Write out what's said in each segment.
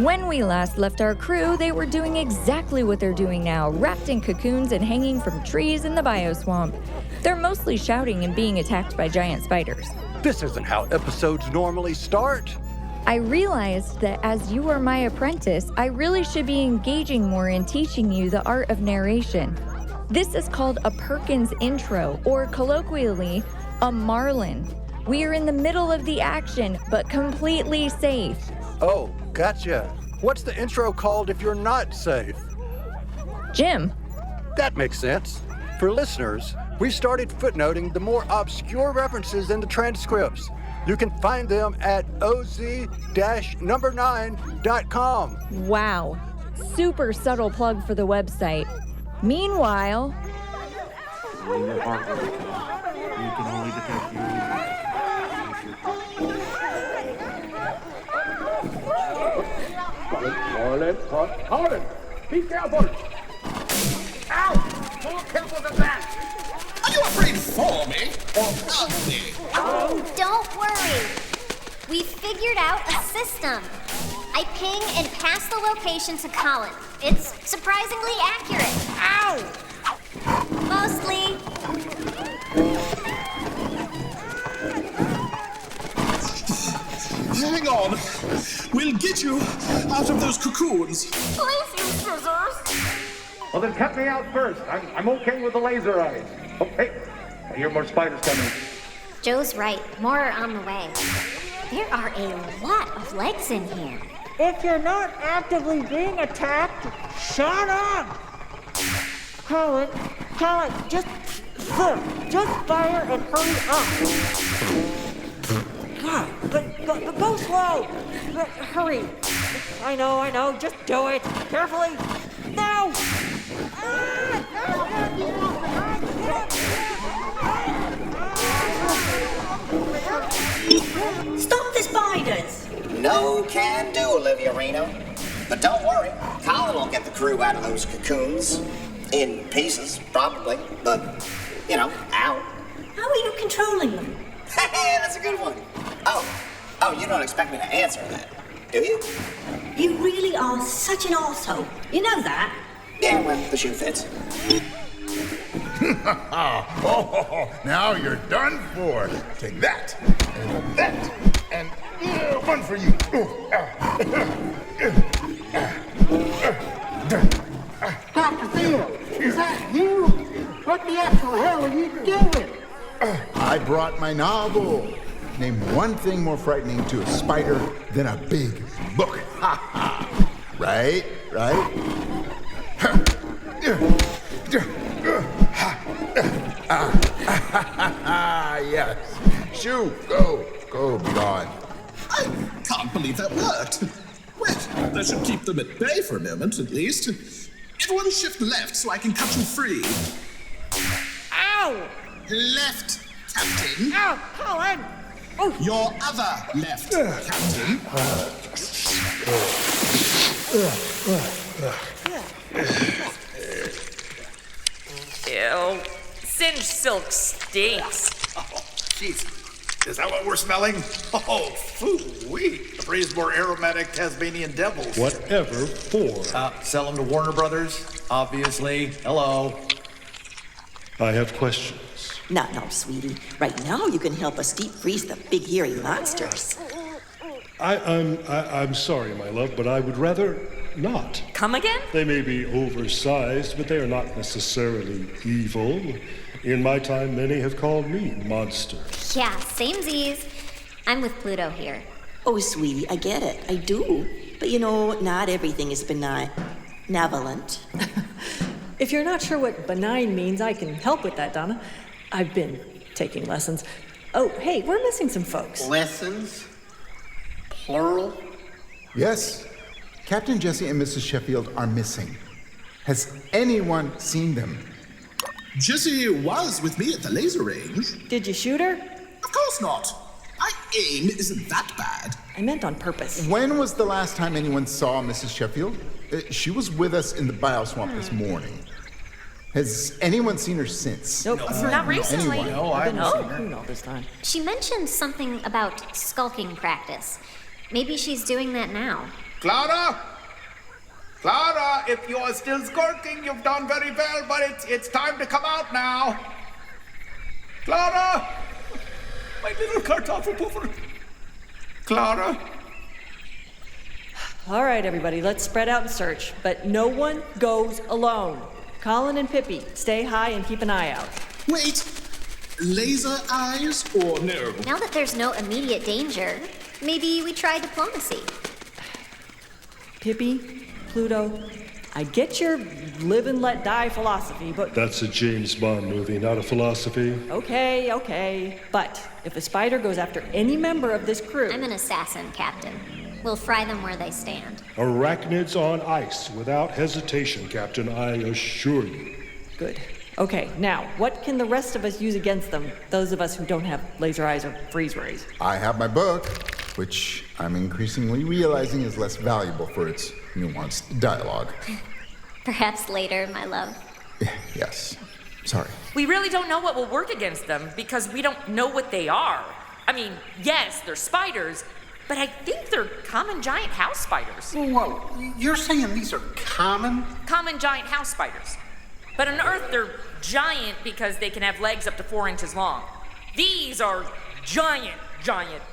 When we last left our crew, they were doing exactly what they're doing now, wrapped in cocoons and hanging from trees in the bioswamp. They're mostly shouting and being attacked by giant spiders. This isn't how episodes normally start. I realized that as you are my apprentice, I really should be engaging more in teaching you the art of narration. This is called a Perkins intro, or colloquially, a Marlin. We are in the middle of the action, but completely safe. Oh, gotcha. What's the intro called if you're not safe? Jim. That makes sense. For listeners, we started footnoting the more obscure references in the transcripts. You can find them at oz-9.com. Wow. Super subtle plug for the website. Meanwhile... You can only detect you. Colin, be careful! Ow! More careful than that! Are you afraid for me or of me? Don't worry. We figured out a system. I ping and pass the location to Colin. It's surprisingly accurate. Ow! Mostly. Hang on. We'll get you out of those cocoons. Please use scissors. Well, then cut me out first. I'm okay with the laser eyes. Oh, hey, I hear more spiders coming. Joe's right. More are on the way. There are a lot of legs in here. If you're not actively being attacked, shut up! Colin, just fire and hurry up. God, but go slow. Hurry. I know, just do it. Carefully. Now! Stop the spiders! No can do, Olivia Reno. But don't worry, Colin will get the crew out of those cocoons. In pieces, probably, but, ow. How are you controlling them? That's a good one. Oh, you don't expect me to answer that, do you? You really are such an arsehole. You know that? Yeah, well, the shoe fits. Now you're done for. Take that, and that, and one for you. Dr. Phil, is that you? What the actual hell are you doing? I brought my novel. Name one thing more frightening to a spider than a big book. Ha ha. Right? Yes. Shoo, go, be gone. I can't believe that worked. Well, that should keep them at bay for a moment, at least. Everyone shift left so I can cut you free. Ow! Left, Captain. Ow, Colin! Oh. Your other left, Captain. Ew. Singed silk stinks. Oh, jeez. Is that what we're smelling? Oh, phoo-wee. The phrase more aromatic Tasmanian devils. Whatever for? Sell them to Warner Brothers, obviously. Hello. I have questions. No, sweetie. Right now you can help us deep freeze the big hairy monsters. I'm sorry, my love, but I would rather not. Come again? They may be oversized, but they are not necessarily evil. In my time, many have called me monster. Yeah, samesies. I'm with Pluto here. Oh, sweetie, I get it. I do. But not everything is benevolent. If you're not sure what benign means, I can help with that, Donna. I've been taking lessons. Oh, hey, we're missing some folks. Lessons? Plural? Yes. Captain Jesse and Mrs. Sheffield are missing. Has anyone seen them? Jessie was with me at the laser range. Did you shoot her? Of course not. My aim isn't that bad. I meant on purpose. When was the last time anyone saw Mrs. Sheffield? She was with us in the bioswamp this morning. Has anyone seen her since? Nope, not recently. Anyone? No, I haven't seen her. Not this time. She mentioned something about skulking practice. Maybe she's doing that now. Clara? Clara, if you are still skulking, you've done very well, but it's time to come out now. Clara! My little Kartoffelpuffer. Clara? All right, everybody, let's spread out and search. But no one goes alone. Colin and Pippi, stay high and keep an eye out. Wait, laser eyes or no? Now that there's no immediate danger, maybe we try diplomacy. Pippi, Pluto, I get your live and let die philosophy, but... That's a James Bond movie, not a philosophy. Okay. But if a spider goes after any member of this crew... I'm an assassin, Captain. We'll fry them where they stand. Arachnids on ice, without hesitation, Captain, I assure you. Good. Okay, now, what can the rest of us use against them, those of us who don't have laser eyes or freeze rays? I have my book, which I'm increasingly realizing is less valuable for its nuanced dialogue. Perhaps later, my love. Yes. Sorry. We really don't know what will work against them because we don't know what they are. I mean, yes, they're spiders, but I think they're common giant house spiders. Whoa, you're saying these are common? Common giant house spiders. But on Earth, they're giant because they can have legs up to 4 inches long. These are giant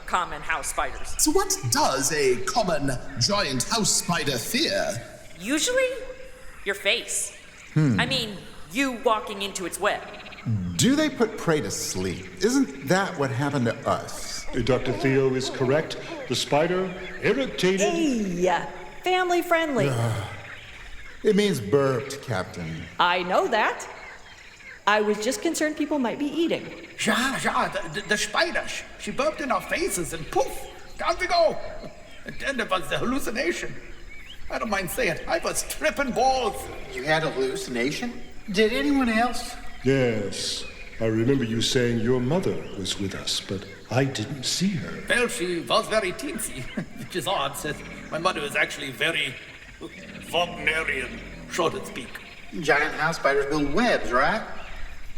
common house spiders. So what does a common giant house spider fear? Usually, your face. I mean, you walking into its web. Do they put prey to sleep? Isn't that what happened to us? Dr. Theo is correct. The spider, irritated... Hey, family friendly. It means burped, Captain. I know that. I was just concerned people might be eating. Ja, the spider. She burped in our faces and poof, down we go. And then it was the hallucination. I don't mind saying, I was tripping balls. You had a hallucination? Did anyone else? Yes. I remember you saying your mother was with us, but I didn't see her. Well, she was very teensy, which is odd, since my mother was actually very Wagnerian, so to speak. Giant house spiders build webs, right?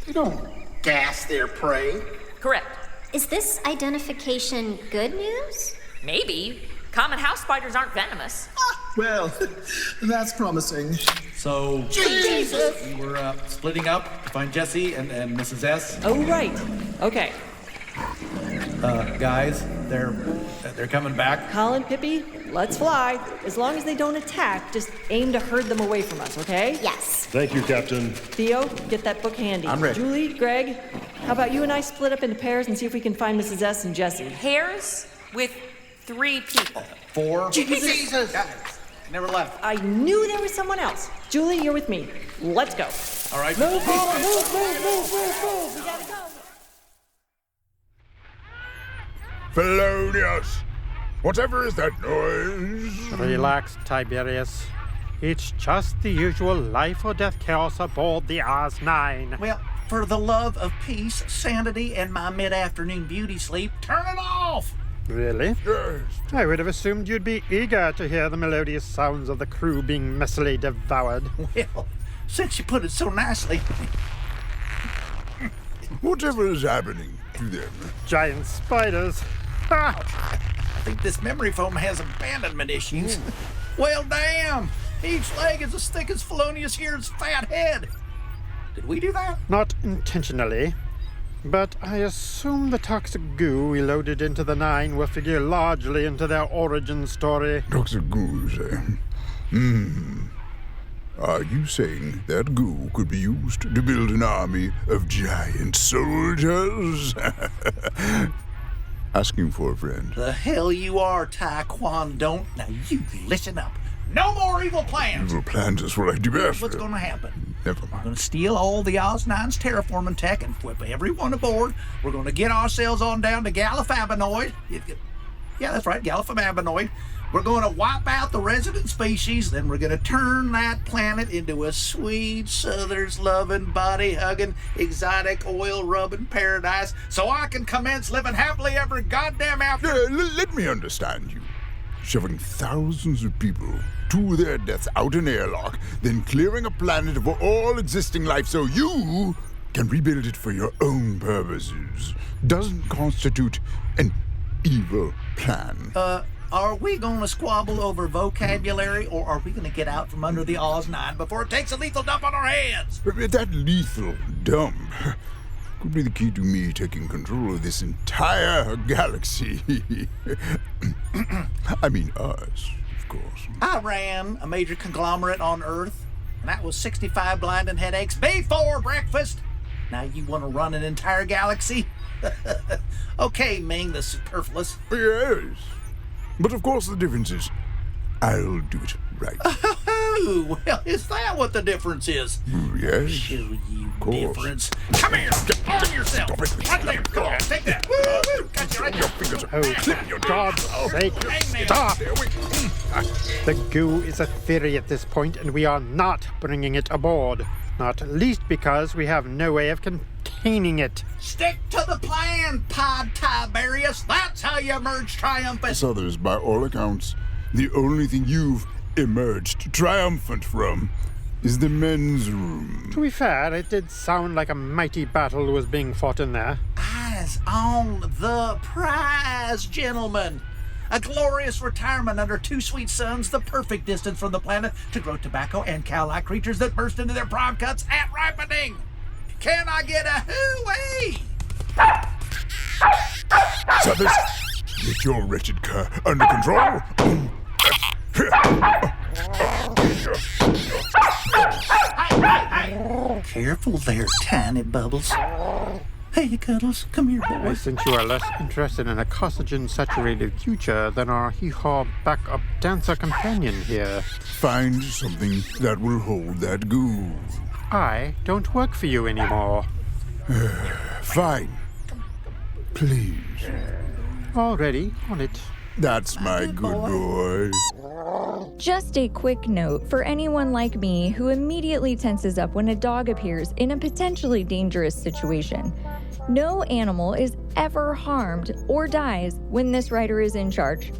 They don't gas their prey. Correct. Is this identification good news? Maybe. Common house spiders aren't venomous. Well, that's promising. So, Jesus! we were splitting up to find Jesse and Mrs. S. Oh, right. Okay. Guys, they're coming back. Colin, Pippi, let's fly. As long as they don't attack, just aim to herd them away from us, okay? Yes. Thank you, Captain. Theo, get that book handy. I'm ready. Julie, Greg, how about you and I split up into pairs and see if we can find Mrs. S and Jesse? Pairs with 3 people. 4. Jesus! Guys, I never left. I knew there was someone else. Julie, you're with me. Let's go. All right. Move! We gotta go. Felonious! Whatever is that noise? Relax, Tiberius. It's just the usual life or death chaos aboard the Rs-9. Well, for the love of peace, sanity, and my mid-afternoon beauty sleep, turn it off! Really? Yes. I would have assumed you'd be eager to hear the melodious sounds of the crew being messily devoured. Well, since you put it so nicely. Whatever is happening to them? Giant spiders. Ha! I think this memory foam has abandonment issues. Well, damn! Each leg is as thick as Felonious here's fat head. Did we do that? Not intentionally, but I assume the toxic goo we loaded into the 9 will figure largely into their origin story. Toxic goo, say? Are you saying that goo could be used to build an army of giant soldiers? Asking for a friend. The hell you are, Taekwondo. Now you listen up. No more evil plans. Evil plans is what I do best. What's going to happen? Never We're mind. going to steal all the Oz-9's terraforming tech and flip everyone aboard. We're going to get ourselves on down to Gallifabinoid. Yeah, that's right, Gallifabinoid. We're going to wipe out the resident species, then we're going to turn that planet into a sweet, Southers-loving, body-hugging, exotic, oil-rubbing paradise so I can commence living happily ever goddamn after. Let me understand you. Shoving thousands of people to their deaths out an airlock, then clearing a planet of all existing life so you can rebuild it for your own purposes doesn't constitute an evil plan. are we gonna squabble over vocabulary, or are we gonna get out from under the Oz 9 before it takes a lethal dump on our heads? That lethal dump could be the key to me taking control of this entire galaxy. I mean us, of course. I ran a major conglomerate on Earth, and that was 65 blinding headaches before breakfast. Now you want to run an entire galaxy? Okay, Ming the superfluous. Yes. But of course the difference is, I'll do it right. Oh, well, is that what the difference is? Yes. Show you difference. Come here, arm yourself. Right there, come on, take that. Woo, woo. Got you right there. Oh, God's sake, stop! The goo is a theory at this point, and we are not bringing it aboard. Not least because we have no way of containing it. Stick to the plan, Pod Tiberius. That's how you emerge triumphant. As others, by all accounts, the only thing you've emerged triumphant from is the men's room. To be fair, it did sound like a mighty battle was being fought in there. Eyes on the prize, gentlemen. A glorious retirement under 2 sweet suns, the perfect distance from the planet to grow tobacco and cow-like creatures that burst into their prime cuts at ripening. Can I get a hooey? Suckers, get your wretched cur under control. Hey. Careful there, tiny bubbles. Hey, Cuddles, come here, boy. I think you are less interested in a collagen-saturated future than our hee-haw backup dancer companion here. Find something that will hold that goo. I don't work for you anymore. Fine. Please. Already on it. That's my good boy. Just a quick note for anyone like me who immediately tenses up when a dog appears in a potentially dangerous situation. No animal is ever harmed or dies when this rider is in charge.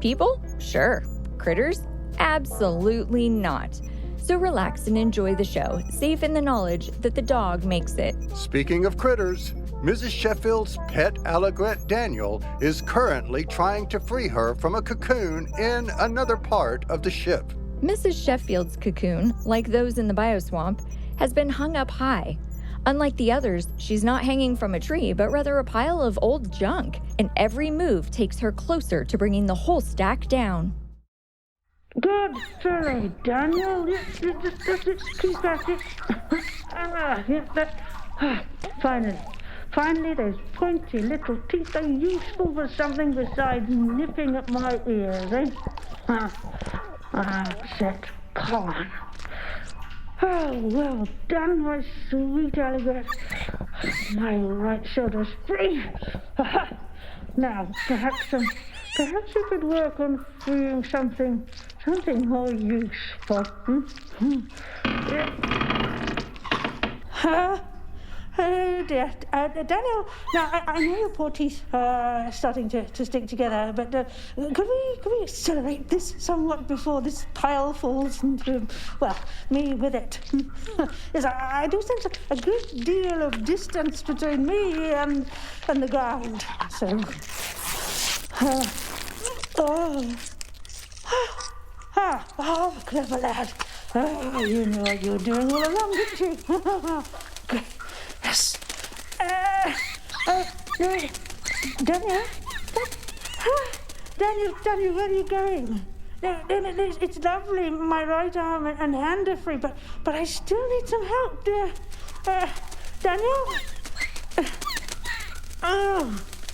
People? Sure. Critters? Absolutely not. So relax and enjoy the show, safe in the knowledge that the dog makes it. Speaking of critters, Mrs. Sheffield's pet alligator Daniel is currently trying to free her from a cocoon in another part of the ship. Mrs. Sheffield's cocoon, like those in the bioswamp, has been hung up high. Unlike the others, she's not hanging from a tree, but rather a pile of old junk, and every move takes her closer to bringing the whole stack down. Good filly, Daniel. Just keep at it. Finally, those pointy little teeth are useful for something besides nipping at my ears, eh? Upset Colin. Oh, well done, my sweet alligator. My right shoulder's free. Now, perhaps you could work on freeing something more useful. Oh dear, Daniel. Now I know your poor teeth are starting to stick together, but could we accelerate this somewhat before this pile falls into, well, me with it? Yes, I do sense a great deal of distance between me and the ground. So, clever lad. Oh, you knew what you were doing all along, didn't you? Yes. Daniel? Daniel, where are you going? It's lovely, my right arm and hand are free, but I still need some help, dear. Daniel?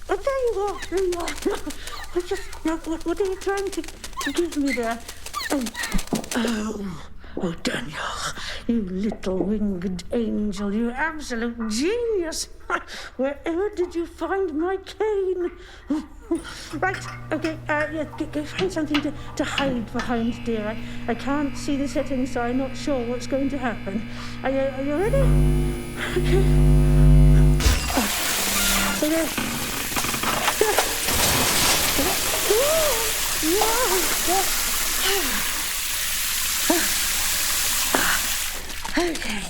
There you are. What are you trying to give me there? Oh, Daniel, you little winged angel, you absolute genius. Wherever did you find my cane? Right, okay, go find something to hide behind, dear. I can't see the settings, so I'm not sure what's going to happen. Are you ready? Okay.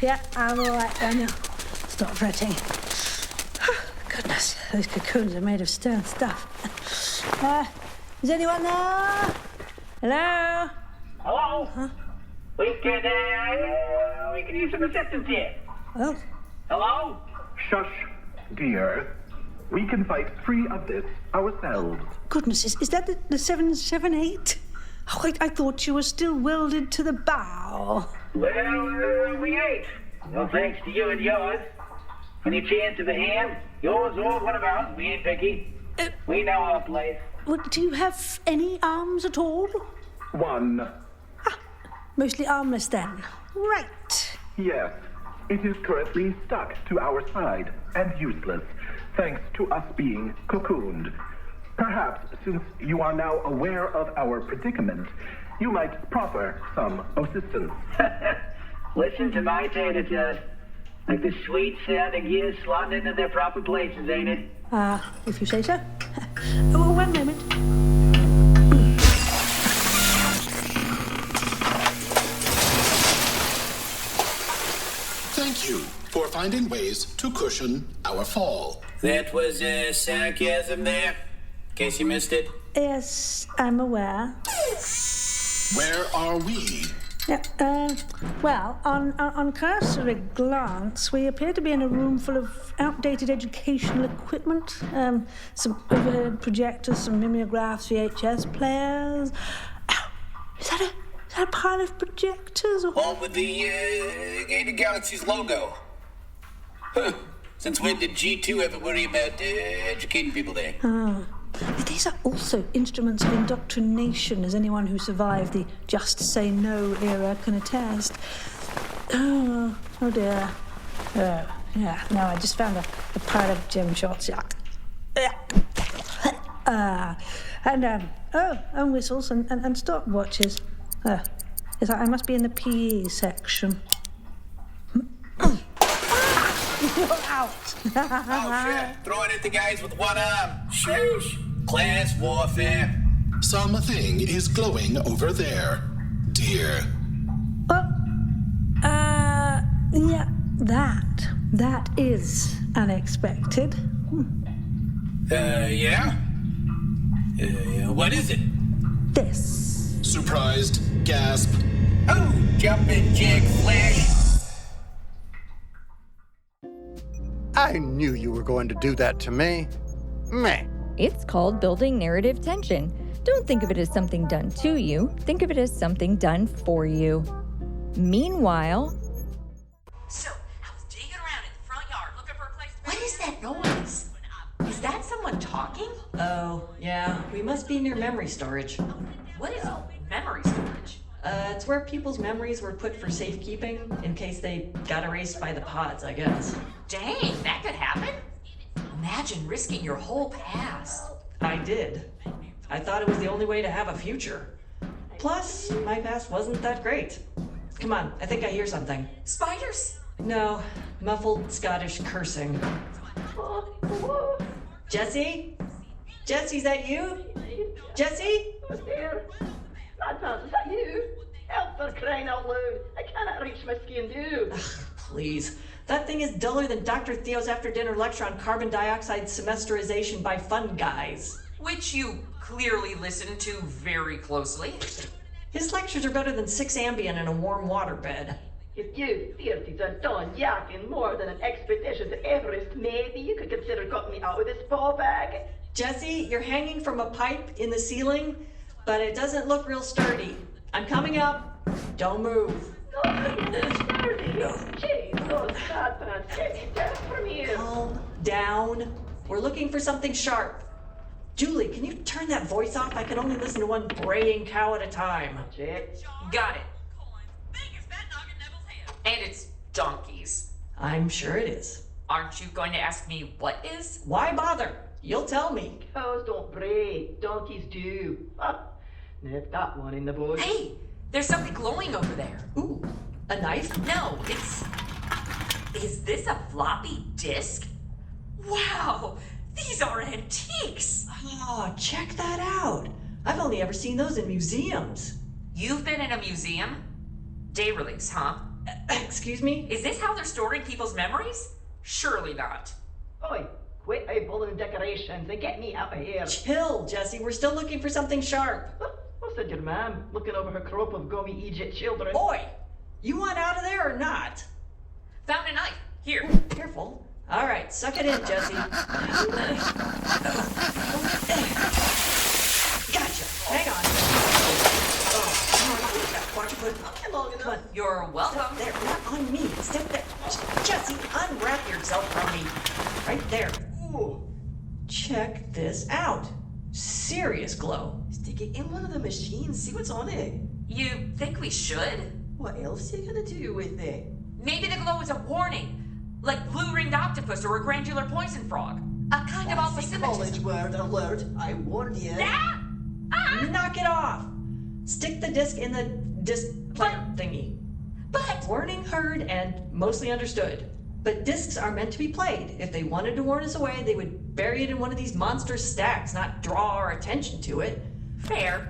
Yeah, I'm all right, Daniel. Stop fretting. Goodness, those cocoons are made of stern stuff. Is anyone there? Hello? Hello? Huh? We can use some assistance here. Oh. Hello? Shush, dear. We can fight free of this ourselves. Goodness, is that the 778? Oh, I thought you were still welded to the bow. Well, we ain't. Well, thanks to you and yours. Any chance of a hand? Yours or one of ours? We ain't picky. We know our place. Well, do you have any arms at all? One. Mostly armless then. Right. Yes. It is currently stuck to our side and useless, thanks to us being cocooned. Perhaps, since you are now aware of our predicament, you might proffer some assistance. Listen to my tater like the sweet sounding gears slotting into their proper places, ain't it? If you say so. Oh, one moment. Thank you for finding ways to cushion our fall. That was sarcasm there, in case you missed it. Yes, I'm aware. Where are we? Yeah, well, on cursory glance, we appear to be in a room full of outdated educational equipment. Some overhead projectors, some mimeographs, VHS players. Oh, is that a pile of projectors? Or... All with the Gator Galaxy's logo. Huh. Since when did G2 ever worry about educating people there? Oh. These are also instruments of indoctrination, as anyone who survived the Just Say No era can attest. Oh dear. Yeah, no, I just found a pile of gym shots. And whistles and stopwatches. Yes, I must be in the PE section. You're out. Oh, shit. Throwing at the guys with one arm. Sheesh. Class warfare. Something is glowing over there, dear. Yeah, that is unexpected. Yeah? What is it? This. Surprised gasp. Oh, jumping jack flash. I knew you were going to do that to me. Meh. It's called building narrative tension. Don't think of it as something done to you. Think of it as something done for you. Meanwhile... So, I was digging around in the front yard looking for a place to... What is that noise? Is that someone talking? Oh, yeah. We must be near memory storage. What is memory storage? It's where people's memories were put for safekeeping in case they got erased by the pods, I guess. Dang, that could happen? Imagine risking your whole past. I did. I thought it was the only way to have a future. Plus, my past wasn't that great. Come on, I think I hear something. Spiders? No, muffled Scottish cursing. Jesse? Jesse, is that you? Jesse? There. Is that you? Help for crying out loud. I cannot reach my skin, do. Please. That thing is duller than Dr. Theo's after-dinner lecture on carbon dioxide semesterization by fun guys. Which you clearly listened to very closely. His lectures are better than 6 Ambien in a warm waterbed. If you theorists are done yakking more than an expedition to Everest, maybe you could consider cutting me out with this ball bag. Jesse, you're hanging from a pipe in the ceiling, but it doesn't look real sturdy. I'm coming up. Don't move. Calm down. We're looking for something sharp. Julie, can you turn that voice off? I can only listen to one braying cow at a time. Got it. And it's donkeys. I'm sure it is. Aren't you going to ask me what is? Why bother? You'll tell me. Cows don't bray. Donkeys do. Nip that one in the bush. Hey, there's something glowing over there. Ooh, a knife? No, it's... Is this a floppy disk? Wow, these are antiques. Oh, check that out. I've only ever seen those in museums. You've been in a museum? Day release, huh? Excuse me? Is this how they're storing people's memories? Surely not. Oi, quit table and decorations and get me out of here. Chill, Jesse. We're still looking for something sharp. What's that, your mom looking over her crop of gummy Egypt children? Oi! You want out of there or not? Found a knife. Here. Careful. All right, suck it in, Jesse. Gotcha. Hang on. Watch your foot. Come on, Come on. You're welcome. There, not on me. Step there. Jesse, unwrap yourself from me. Right there. Ooh. Check this out. Serious glow. Stick it in one of the machines, see what's on it. You think we should? What else are you gonna do with it? Maybe the glow is a warning. Like blue-ringed octopus or a glandular poison frog. A kind of Fancy opposite. college word alert. I warned you. Knock it off. Stick the disc in the disc player thingy. But warning heard and mostly understood. But discs are meant to be played. If they wanted to warn us away, they would bury it in one of these monster stacks, not draw our attention to it. Fair.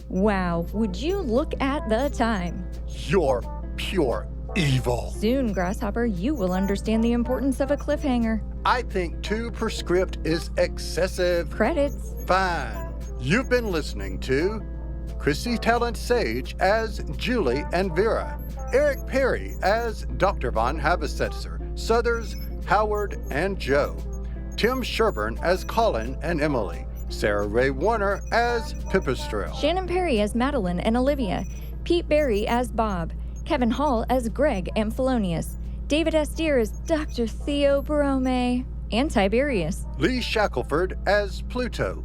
Wow, would you look at the time? You're pure evil. Soon, Grasshopper, you will understand the importance of a cliffhanger. I think 2 per script is excessive. Credits. Fine. You've been listening to Chrisi, Talyn, Saje as Julie and Vera, Eric Perry as Dr. Von Habesetzer, Southers, Howard, and Joe, Tim Sherburn as Colin and Emily, Sarah Ray Warner as Pipistrel, Shannon Perry as Madeline and Olivia, Pete Berry as Bob, Kevin Hall as Greg and Felonius, David Astier as Dr. Theo Brome, and Tiberius, Lee Shackelford as Pluto,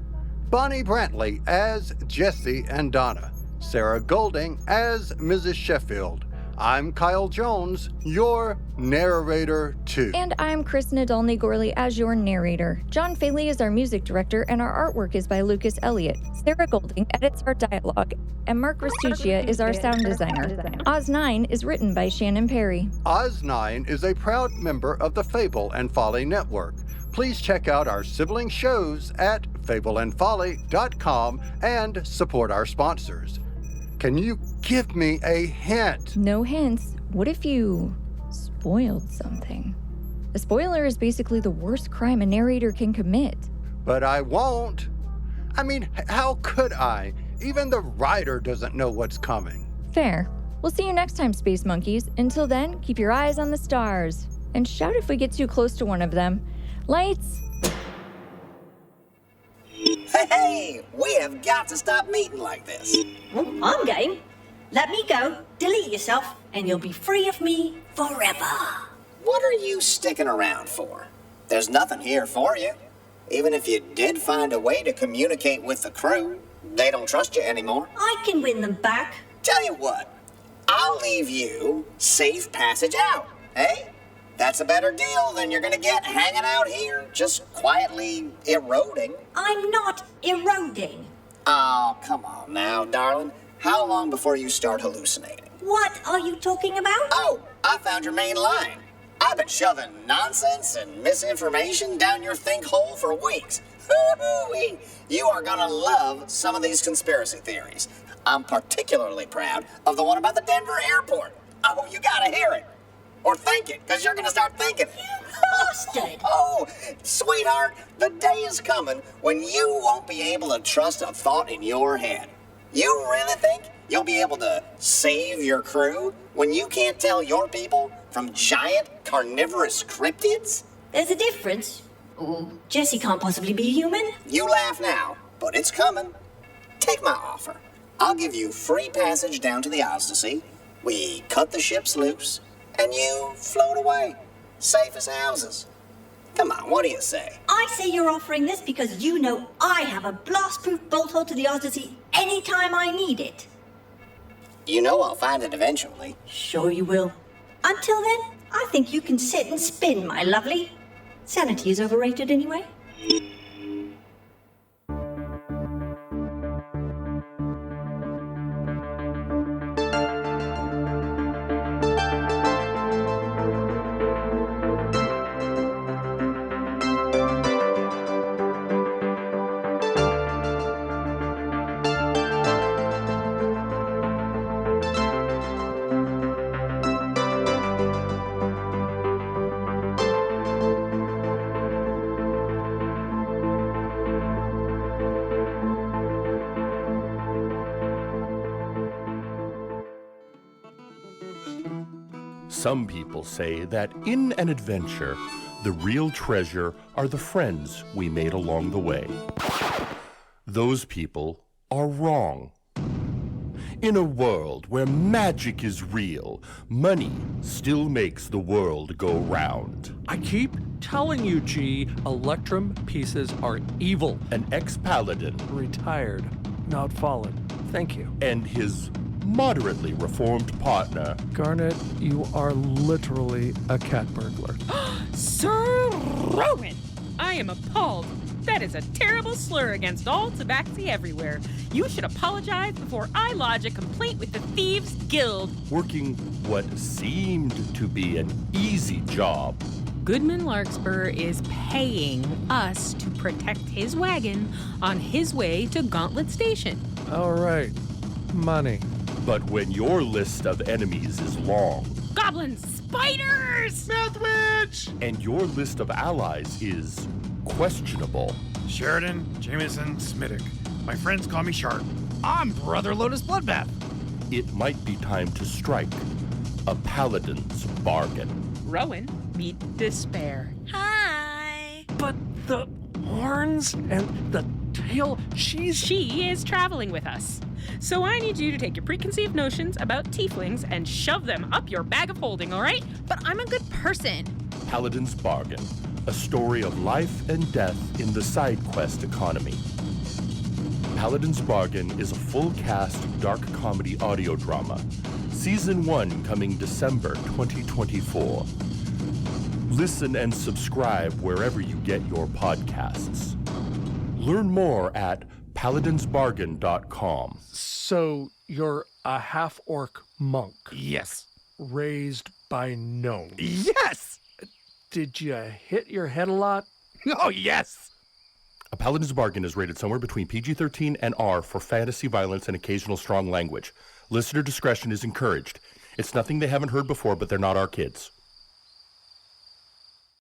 Bonnie Brantley as Jesse and Donna, Sarah Golding as Mrs. Sheffield. I'm Kyle Jones, your narrator too. And I'm Chris Nadolny-Gorley as your narrator. John Faley is our music director, and our artwork is by Lucas Elliott. Sarah Golding edits our dialogue, and Mark Restuccia is our sound designer. Oz 9 is written by Shannon Perry. Oz 9 is a proud member of the Fable and Folly Network. Please check out our sibling shows at fableandfolly.com and support our sponsors. Can you give me a hint? No hints. What if you spoiled something? A spoiler is basically the worst crime a narrator can commit. But I won't. I mean, how could I? Even the writer doesn't know what's coming. Fair. We'll see you next time, Space Monkeys. Until then, keep your eyes on the stars. And shout if we get too close to one of them. Lights! Hey, we have got to stop meeting like this. Well, I'm game. Let me go, delete yourself, and you'll be free of me forever. What are you sticking around for? There's nothing here for you. Even if you did find a way to communicate with the crew, they don't trust you anymore. I can win them back. Tell you what, I'll leave you safe passage out, eh? That's a better deal than you're gonna get hanging out here, just quietly eroding. I'm not eroding. Oh, come on now, darling. How long before you start hallucinating? What are you talking about? Oh, I found your main line. I've been shoving nonsense and misinformation down your think hole for weeks. You are gonna love some of these conspiracy theories. I'm particularly proud of the one about the Denver airport. Oh, you gotta hear it. Or think it, because you're gonna start thinking it. Bastard! Oh, sweetheart, the day is coming when you won't be able to trust a thought in your head. You really think you'll be able to save your crew when you can't tell your people from giant carnivorous cryptids? There's a difference. Oh, Jesse can't possibly be human. You laugh now, but it's coming. Take my offer. I'll give you free passage down to the Ozdasy. We cut the ships loose, and you float away, safe as houses. Come on, what do you say? I say you're offering this because you know I have a blast-proof bolt hole to the Ozdasy anytime I need it. You know I'll find it eventually. Sure you will. Until then, I think you can sit and spin, my lovely. Sanity is overrated anyway. Some people say that in an adventure, the real treasure are the friends we made along the way. Those people are wrong. In a world where magic is real, money still makes the world go round. I keep telling you, G, Electrum pieces are evil. An ex-Paladin. Retired, not fallen. Thank you. And his moderately reformed partner. Garnet, you are literally a cat burglar. Sir Rowan! I am appalled. That is a terrible slur against all tabaxi everywhere. You should apologize before I lodge a complaint with the Thieves Guild. Working what seemed to be an easy job. Goodman Larkspur is paying us to protect his wagon on his way to Gauntlet Station. All right. Money. But when your list of enemies is long... Goblins! Spiders! Mouth Witch! And your list of allies is questionable. Sheridan, Jameson, Smittick. My friends call me Sharp. I'm Brother Lotus Bloodbath. It might be time to strike a Paladin's bargain. Rowan, meet Despair. Hi! But the horns and the tail, She is traveling with us. So I need you to take your preconceived notions about tieflings and shove them up your bag of holding, all right? But I'm a good person. Paladin's Bargain, a story of life and death in the side quest economy. Paladin's Bargain is a full-cast dark comedy audio drama. Season 1 coming December 2024. Listen and subscribe wherever you get your podcasts. Learn more at paladinsbargain.com. So you're a half-orc monk? Yes. Raised by gnomes? Yes! Did you hit your head a lot? Oh, yes! A Paladin's Bargain is rated somewhere between PG-13 and R for fantasy violence and occasional strong language. Listener discretion is encouraged. It's nothing they haven't heard before, but they're not our kids.